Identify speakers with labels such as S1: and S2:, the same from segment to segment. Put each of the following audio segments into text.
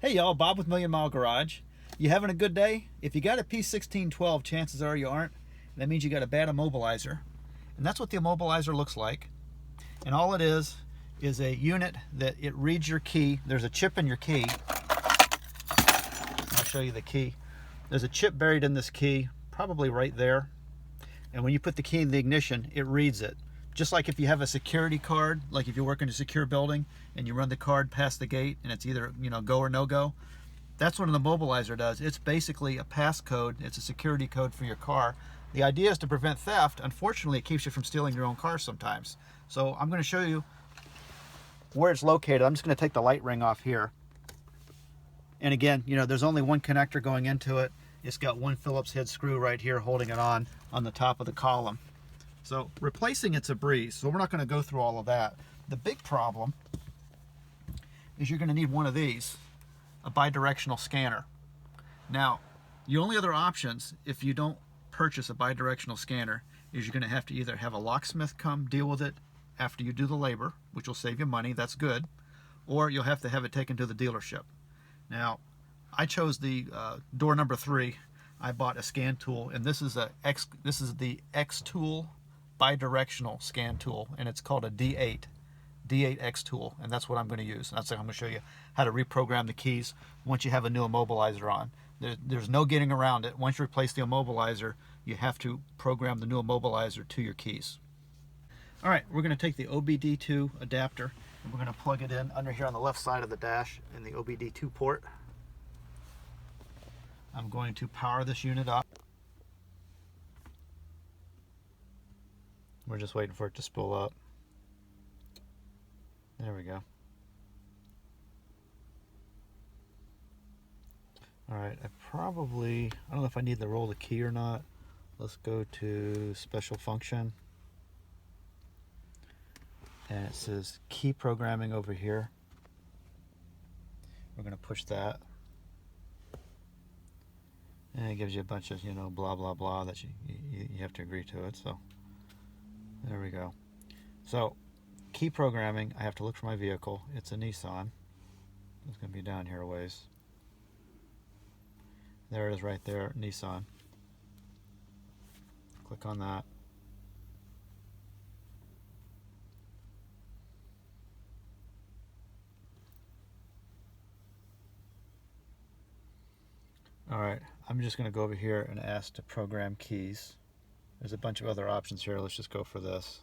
S1: Hey y'all, Bob with Million Mile Garage. You having a good day? If you got a P1612, chances are you aren't. That means you got a bad immobilizer. And that's what the immobilizer looks like. And all it is a unit that it reads your key. There's a chip in your key. I'll show you the key. There's a chip buried in this key, probably right there. And when you put the key in the ignition, it reads it. Just like if you have a security card, like if you work in a secure building and you run the card past the gate and it's either, go or no go. That's what an immobilizer does. It's basically a passcode. It's a security code for your car. The idea is to prevent theft. Unfortunately, it keeps you from stealing your own car sometimes. So I'm going to show you where it's located. I'm just going to take the light ring off here. And again, there's only one connector going into it. It's got one Phillips head screw right here holding it on the top of the column. So replacing it's a breeze, so we're not going to go through all of that. The big problem is you're going to need one of these, a bi-directional scanner. Now, the only other options if you don't purchase a bi-directional scanner is you're going to have to either have a locksmith come deal with it after you do the labor, which will save you money, that's good, or you'll have to have it taken to the dealership. Now, I chose the door number 3. I bought a scan tool, and this is the XTool bi-directional scan tool, and it's called a D8 XTool, and that's what I'm going to use. That's what I'm going to show you how to reprogram the keys once you have a new immobilizer on. There's no getting around it. Once you replace the immobilizer, you have to program the new immobilizer to your keys. All right, we're going to take the OBD2 adapter and we're going to plug it in under here on the left side of the dash in the OBD2 port. I'm going to power this unit up. We're just waiting for it to spool up. There we go. Alright, I don't know if I need to roll the key or not. Let's go to special function. And it says key programming over here. We're going to push that. And it gives you a bunch of, blah, blah, blah that you have to agree to it. So there we go. So key programming, I have to look for my vehicle. It's a Nissan. It's going to be down here a ways. There it is right there, Nissan. Click on that. Alright, I'm just going to go over here and ask to program keys. There's a bunch of other options here. Let's just go for this.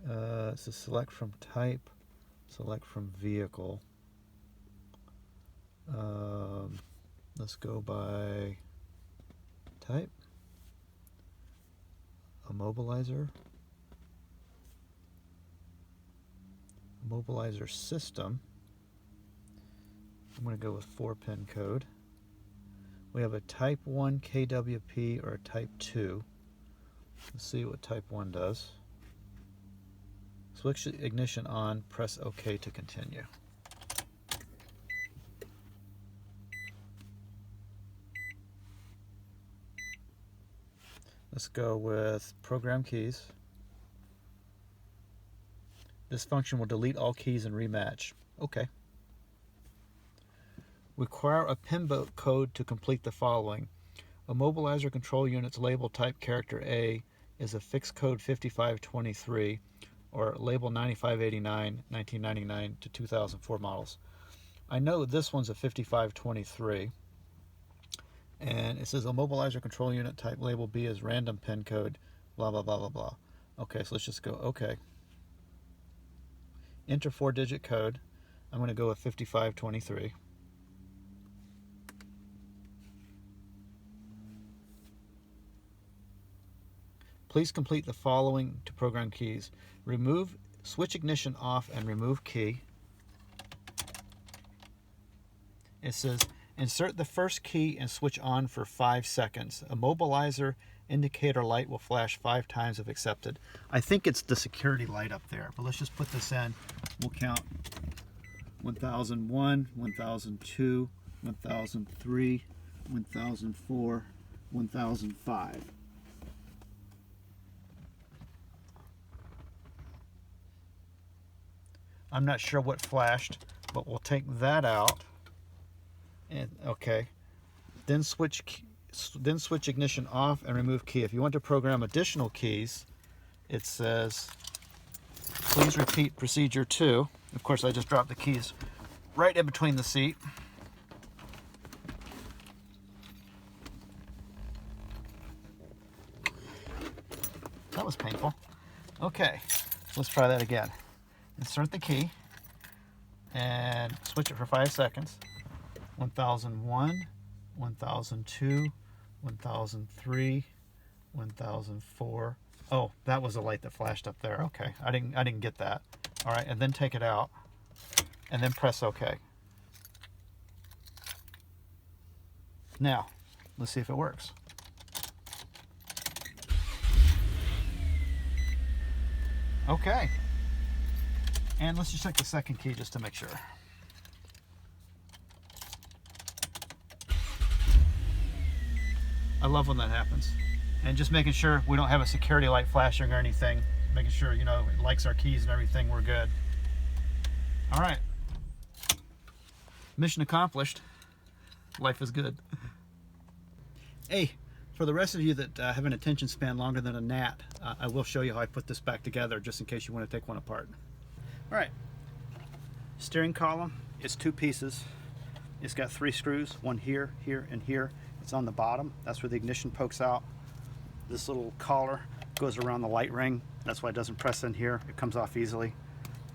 S1: It says select from type, select from vehicle. Let's go by type. Immobilizer. Immobilizer system. I'm going to go with 4-pin code. We have a type 1 KWP or a type 2. Let's see what type 1 does. Switch ignition on, press OK to continue. Let's go with program keys. This function will delete all keys and rematch. Okay. Require a PIN code to complete the following. Immobilizer control unit's label type character A is a fixed code 5523 or label 9589, 1999 to 2004 models. I know this one's a 5523. And it says immobilizer control unit type label B is random PIN code, blah, blah, blah, blah, blah. Okay, so let's just go OK. Enter 4-digit code. I'm going to go with 5523. Please complete the following to program keys. Switch ignition off and remove key. It says insert the first key and switch on for 5 seconds. Immobilizer indicator light will flash 5 times if accepted. I think it's the security light up there, but let's just put this in. We'll count 1001, 1002, 1003, 1004, 1005. I'm not sure what flashed, but we'll take that out. And okay, then switch ignition off and remove key. If you want to program additional keys, it says please repeat procedure 2. Of course, I just dropped the keys right in between the seat. That was painful. Okay, let's try that again. Insert the key and switch it for 5 seconds. 1001, 1002, 1003, 1004. Oh, that was a light that flashed up there. Okay, I didn't get that. All right, and then take it out and then press OK. Now, let's see if it works. Okay. And let's just check the second key just to make sure. I love when that happens. And just making sure we don't have a security light flashing or anything. Making sure, you know, it likes our keys and everything, we're good. All right. Mission accomplished. Life is good. Hey, for the rest of you that have an attention span longer than a gnat, I will show you how I put this back together just in case you want to take one apart. All right. Steering column is 2 pieces. It's got 3 screws, one here, here, and here. It's on the bottom. That's where the ignition pokes out. This little collar goes around the light ring. That's why it doesn't press in here. It comes off easily.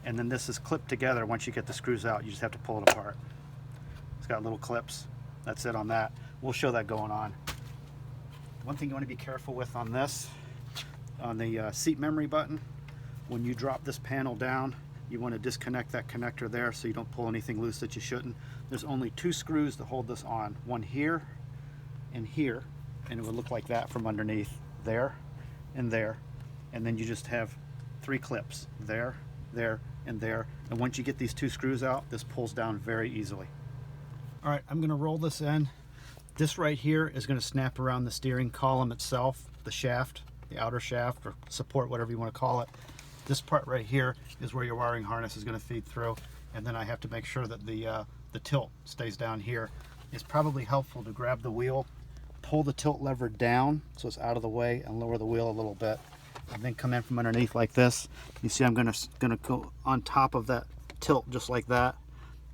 S1: And then this is clipped together. Once you get the screws out, you just have to pull it apart. It's got little clips. That's it on that. We'll show that going on. One thing you want to be careful with on this, on the seat memory button, when you drop this panel down, you want to disconnect that connector there so you don't pull anything loose that you shouldn't. There's only 2 screws to hold this on. One here and here, and it would look like that from underneath. There and there. And then you just have 3 clips. There, there, and there. And once you get these 2 screws out, this pulls down very easily. All right, I'm going to roll this in. This right here is going to snap around the steering column itself, the shaft, the outer shaft, or support, whatever you want to call it. This part right here is where your wiring harness is going to feed through, and then I have to make sure that the tilt stays down here. It's probably helpful to grab the wheel, pull the tilt lever down so it's out of the way, and lower the wheel a little bit, and then come in from underneath like this. You see I'm going to go on top of that tilt just like that,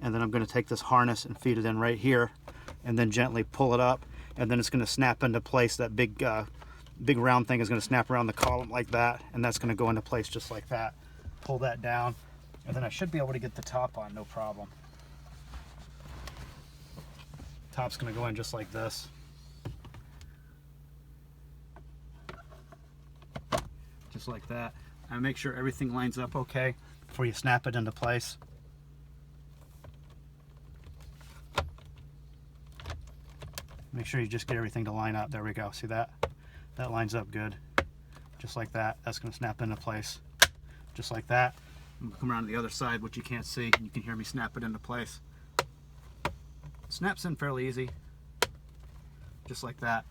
S1: and then I'm going to take this harness and feed it in right here, and then gently pull it up, and then it's going to snap into place. That big round thing is going to snap around the column like that, and that's going to go into place just like that. Pull that down, and then I should be able to get the top on, no problem. Top's going to go in just like this. Just like that. And make sure everything lines up okay before you snap it into place. Make sure you just get everything to line up. There we go. See that? That lines up good. Just like that. That's going to snap into place. Just like that. I'm going to come around to the other side, which you can't see. You can hear me snap it into place. Snaps in fairly easy. Just like that.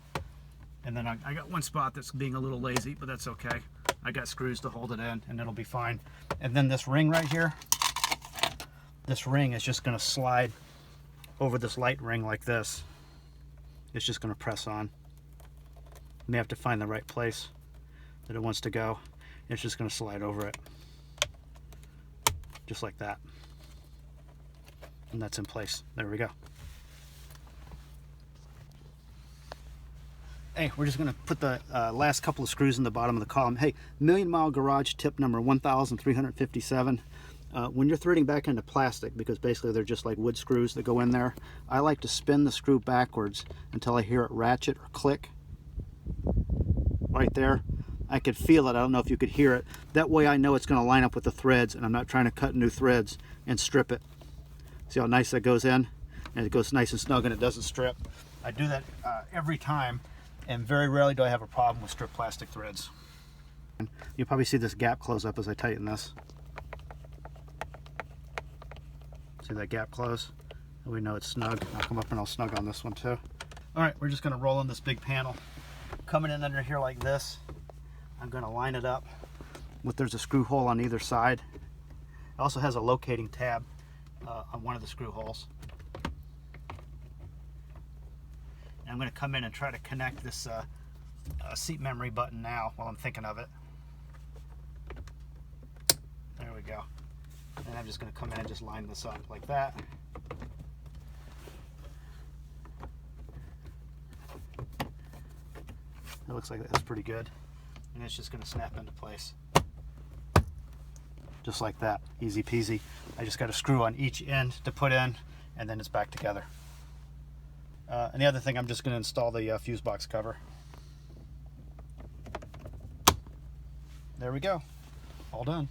S1: And then I got one spot that's being a little lazy, but that's okay. I got screws to hold it in, and it'll be fine. And then this ring right here, this ring is just going to slide over this light ring like this. It's just going to press on. You may have to find the right place that it wants to go. It's just going to slide over it. Just like that. And that's in place. There we go. Hey, we're just going to put the last couple of screws in the bottom of the column. Hey, Million Mile Garage tip number 1357. When you're threading back into plastic, because basically they're just like wood screws that go in there, I like to spin the screw backwards until I hear it ratchet or click. Right there. I could feel it. I don't know if you could hear it. That way I know it's going to line up with the threads, and I'm not trying to cut new threads and strip it. See how nice that goes in? And it goes nice and snug and it doesn't strip. I do that every time, and very rarely do I have a problem with stripped plastic threads. You'll probably see this gap close up as I tighten this. See that gap close? And we know it's snug. I'll come up and I'll snug on this one too. All right, we're just going to roll in this big panel. Coming in under here like this, I'm going to line it up. There's a screw hole on either side. It also has a locating tab on one of the screw holes. And I'm going to come in and try to connect this seat memory button now while I'm thinking of it. There we go. And I'm just going to come in and just line this up like that. It looks like that's pretty good. And it's just going to snap into place. Just like that. Easy peasy. I just got a screw on each end to put in, and then it's back together. And the other thing, I'm just going to install the fuse box cover. There we go. All done.